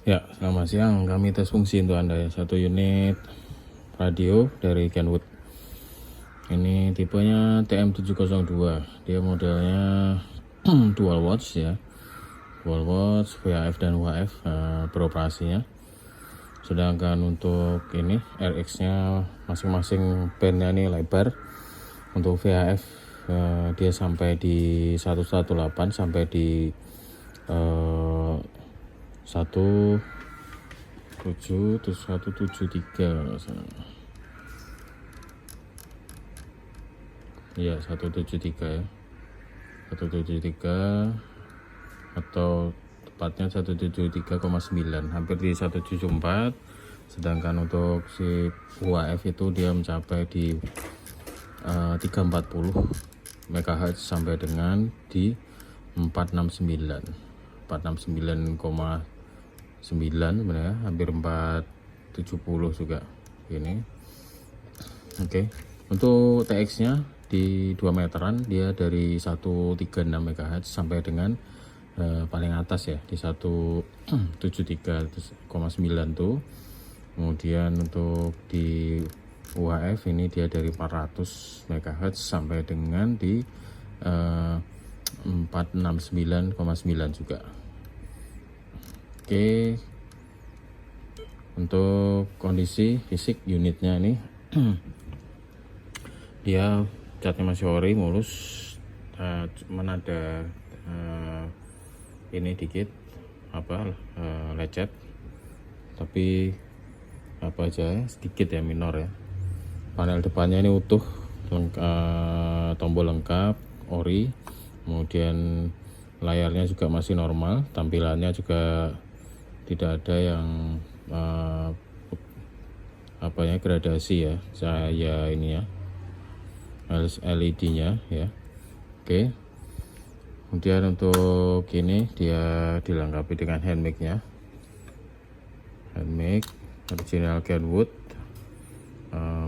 Ya, selamat siang. Kami tes fungsi untuk Anda ya. Satu unit radio dari Kenwood. Ini tipenya TM702. Dia modelnya dual watch ya. Dual watch, VHF dan UHF beroperasinya. Sedangkan untuk ini RX-nya masing-masing bandnya ini lebar. Untuk VHF dia sampai di 118 sampai di 173 ya, 173 ya, 173 atau tepatnya 173,9, hampir di 174. Sedangkan untuk si UHF itu dia mencapai di 340 MHz sampai dengan di 469 sebenarnya, hampir 470 juga ini. Oke. Untuk TX nya di 2 meteran, dia dari 136 MHz sampai dengan paling atas ya di 173,9 tuh. Kemudian untuk di UHF ini dia dari 400 MHz sampai dengan di 469,9 juga. Oke. Untuk kondisi fisik unitnya ini dia catnya masih ori, mulus, cuman ada ini dikit lecet, tapi apa aja sedikit ya, minor ya. Panel depannya ini utuh, tombol lengkap, ori. Kemudian layarnya juga masih normal, tampilannya juga tidak ada yang gradasi ya, saya ini ya, LED nya ya. Oke. Kemudian untuk ini dia dilengkapi dengan hand mic nya, hand mic original Kenwood,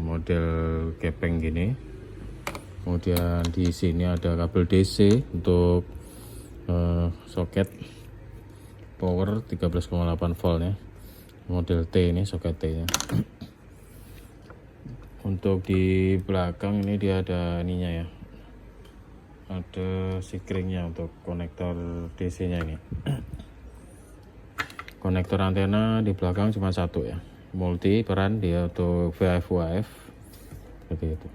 model kepeng gini. Kemudian di sini ada kabel DC untuk soket power 13,8 volt ya, model T ini, soket T nya. Untuk di belakang ini dia ada ininya ya, ada sikringnya untuk konektor DC nya ini. Konektor antena di belakang cuma satu ya, multi peran dia untuk VHF UHF seperti itu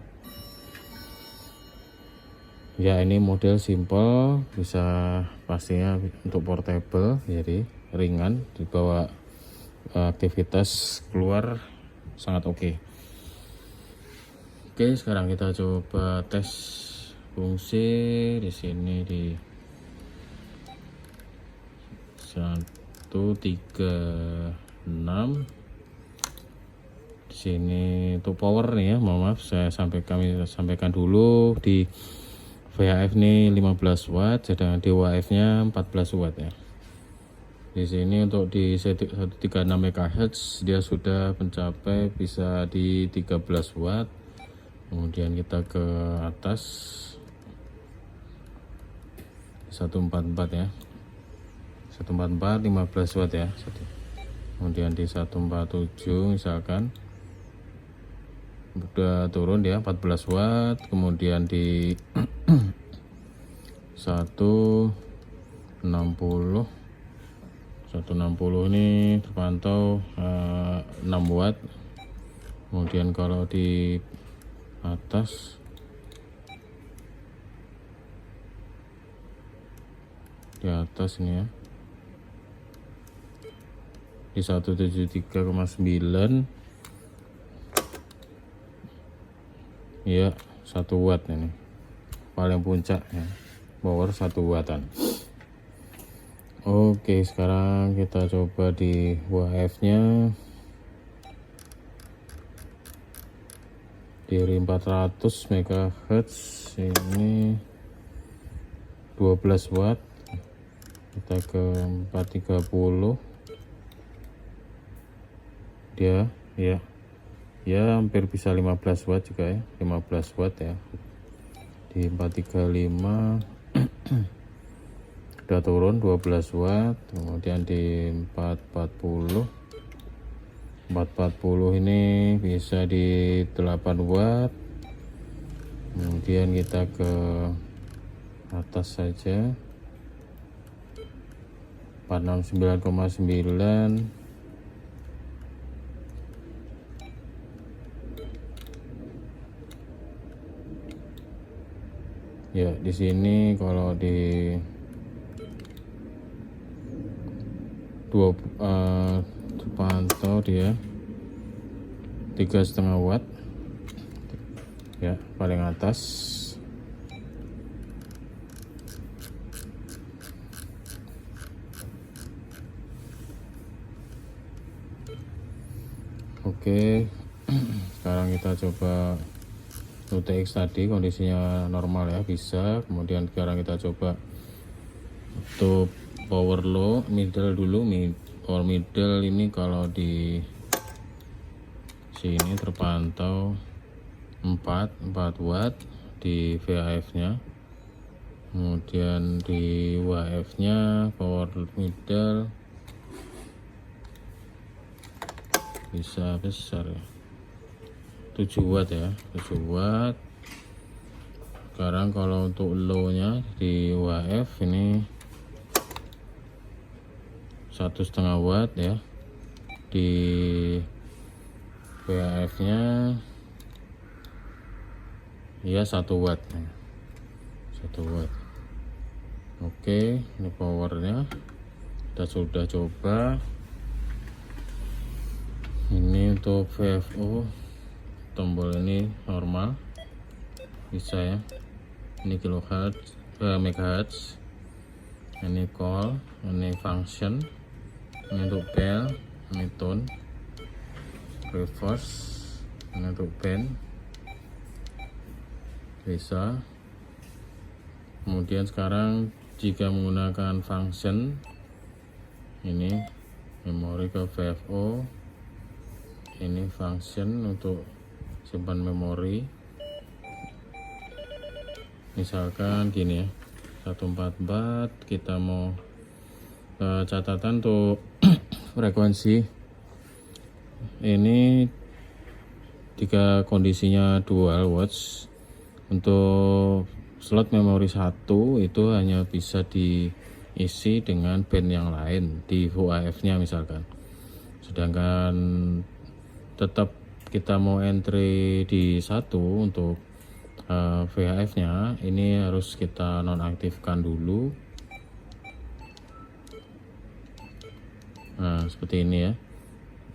ya. Ini model simple, bisa pastinya untuk portable, jadi ringan dibawa aktivitas keluar, sangat oke. Oke, sekarang kita coba tes fungsi di sini di 136. Di sini untuk power nih ya, mohon maaf kami sampaikan dulu, di VHF nih 15 watt, sedangkan di UHF nya 14 watt ya. Di sini untuk di 136 MHz dia sudah mencapai bisa di 13 watt. Kemudian kita ke atas 144 ya, 144 15 watt ya. Kemudian di 147 misalkan udah turun dia 14 watt. Kemudian di 160 ini terpantau 6 watt. Kemudian kalau di atas ini ya, di 173,9 ya, 1 watt ini paling puncak ya, power 1 wattan. Oke, sekarang kita coba di UHF nya dari 400 MHz ini 12 watt. Kita ke 430 dia ya hampir bisa 15 watt juga ya, 15 watt ya. Di 435 udah turun 12 watt. Kemudian di 440 ini bisa di 8 watt. Kemudian kita ke atas saja, 469,9. Ya, di sini kalau di pantau dia 3,5 watt ya, paling atas. Oke, sekarang kita coba UTX tadi kondisinya normal ya, bisa. Kemudian sekarang kita coba untuk power low middle dulu. Power middle ini kalau di sini terpantau 4 watt di VHF nya. Kemudian di UHF nya power middle bisa besar ya, 7 watt ya, 7 watt. Sekarang kalau untuk low nya di UHF ini 1,5 watt ya, di VHF nya ya 1 watt ya. 1 watt. Oke, ini powernya kita sudah coba. Ini untuk VFO, tombol ini normal, bisa ya. Ini kilohertz, megahertz. Ini call, ini function. Ini untuk bell, ini tone, reverse, ini untuk band, bisa. Kemudian sekarang jika menggunakan function, ini memori ke VFO, ini function untuk simpan memori. Misalkan gini ya, 144, kita mau catatan untuk frekuensi ini jika kondisinya dual watch. Untuk slot memori 1 itu hanya bisa diisi dengan band yang lain di UHF nya misalkan, sedangkan tetap kita mau entry di 1 untuk VHF nya ini harus kita nonaktifkan dulu. Nah seperti ini ya,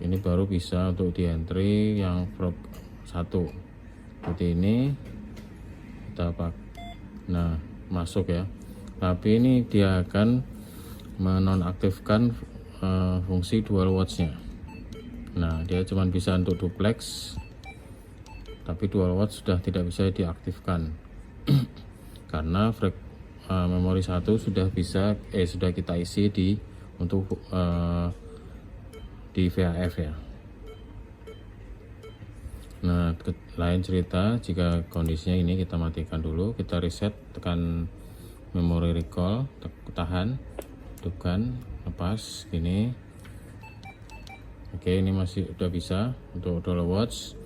ini baru bisa untuk di entry yang probe 1 seperti ini. Kita nah masuk ya, tapi ini dia akan menonaktifkan fungsi dual watch nya. Nah dia cuma bisa untuk duplex, tapi dual watch sudah tidak bisa diaktifkan karena memori 1 sudah bisa sudah kita isi untuk di VHF ya. Nah lain cerita jika kondisinya ini, kita matikan dulu, kita reset, tekan memory recall, tahan, hidupkan, lepas gini. Oke, ini masih udah bisa untuk dual watch.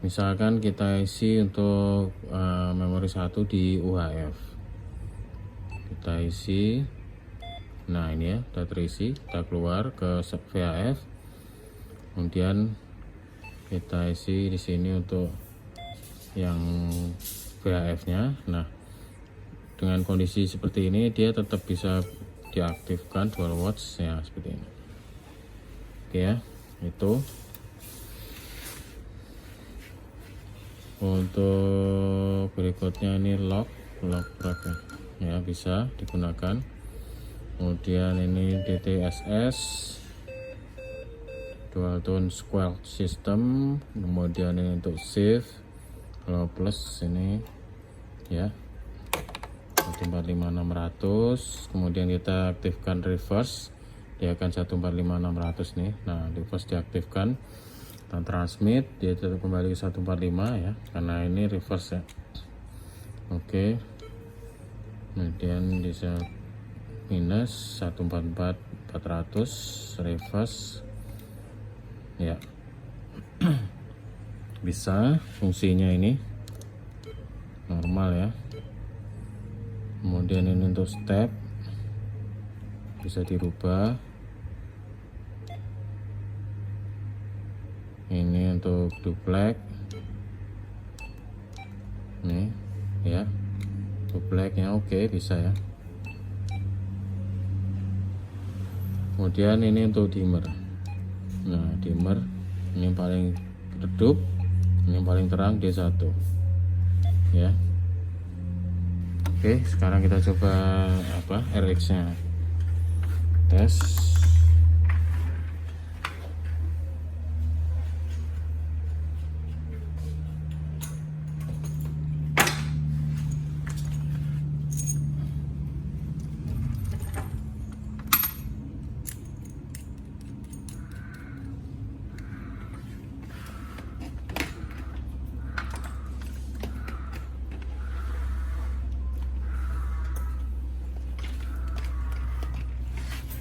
Misalkan kita isi untuk memori 1 di UHF, kita isi. Nah ini ya, udah terisi, kita keluar ke VHF, kemudian kita isi di sini untuk yang VHF nya. Nah dengan kondisi seperti ini dia tetap bisa diaktifkan dual watch ya, seperti ini. Oke ya, itu untuk berikutnya. Ini lock track ya, bisa digunakan. Kemudian ini DTSS, dual tone square system. Kemudian ini untuk shift, kalau plus ini ya 145.600. kemudian kita aktifkan reverse, dia akan 145.600 nih. Nah reverse diaktifkan, dan transmit dia tetap kembali ke 145 ya, karena ini reverse ya. Oke, kemudian bisa minus 144.400 reverse ya. Bisa fungsinya ini normal ya. Kemudian ini untuk step bisa dirubah, ini untuk duplex nih ya, duplexnya oke, bisa ya. Kemudian ini untuk dimmer. Nah, dimmer ini yang paling redup, ini yang paling terang D1 ya. Oke, sekarang kita coba RX nya tes.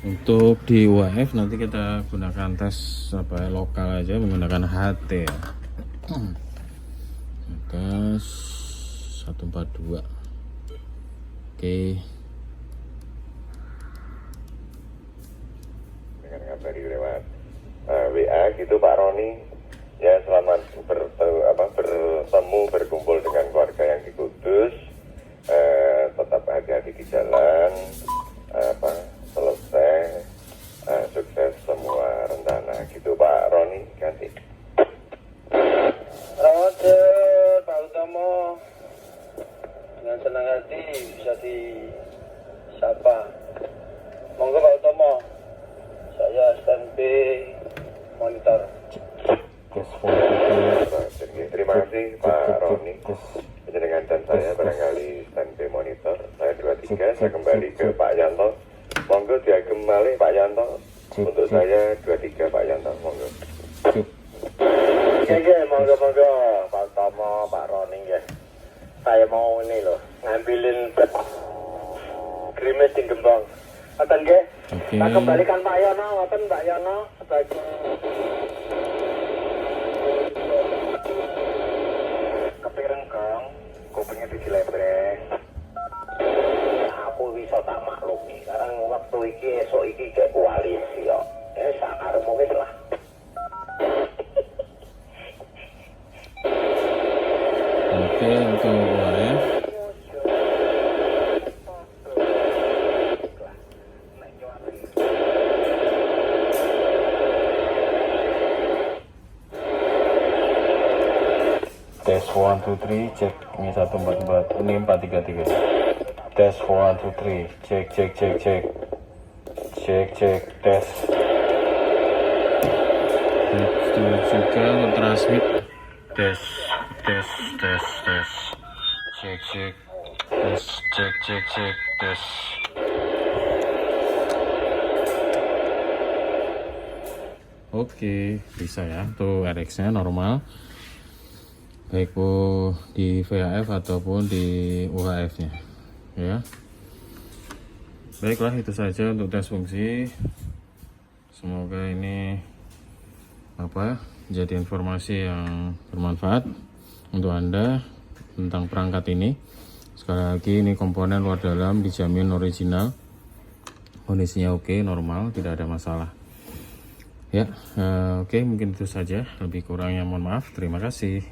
Untuk di UHF nanti kita gunakan tes lokal aja menggunakan HT ya. Tes 142. Oke. Dengan kabari lewat WA gitu Pak Roni. Ya, selamat bertemu berkumpul dengan keluarga yang di Kudus. Tetap hati-hati di jalan. Selesai, sukses semua rencana gitu Pak Roni. Ganti. Roger Pak Utomo, dengan senang hati bisa disapa. Monggo Pak Utomo, saya standby monitor. Terima kasih Pak Roni. Dengan dan saya barangkali standby monitor. Saya 23, saya kembali ke Pak Yanto. Monggo diagem malih Pak Yanto. Untuk saya 23 Pak Yanto, monggo. Oke, monggo Pak Utomo, Pak Roni ya. Saya mau ini loh, ngambilin grimis di Gembong. Ngoten nggih. Kita kembalikan Pak Yono, ngoten Pak Yono sebagai kepireng kong, kupingnya dijilebreng. Aku bisa tak maklumi. Sekarang waktu iki esok iki kayak koalisi yo. Sakarepmu wis lah. Oke, untuk UHF tes 1 2 3 cek, ini 144, ini 433. Tes 1 2 3 cek tes. Itu juga untuk transmit tes cek tes. Oke, bisa ya. Tuh RX nya normal, baik di VHF ataupun di UHF nya ya. Baiklah, itu saja untuk tes fungsi. Semoga ini jadi informasi yang bermanfaat untuk Anda tentang perangkat ini. Sekali lagi, ini komponen luar dalam dijamin original, kondisinya oke, normal, tidak ada masalah ya. Oke, mungkin itu saja, lebih kurangnya mohon maaf. Terima kasih.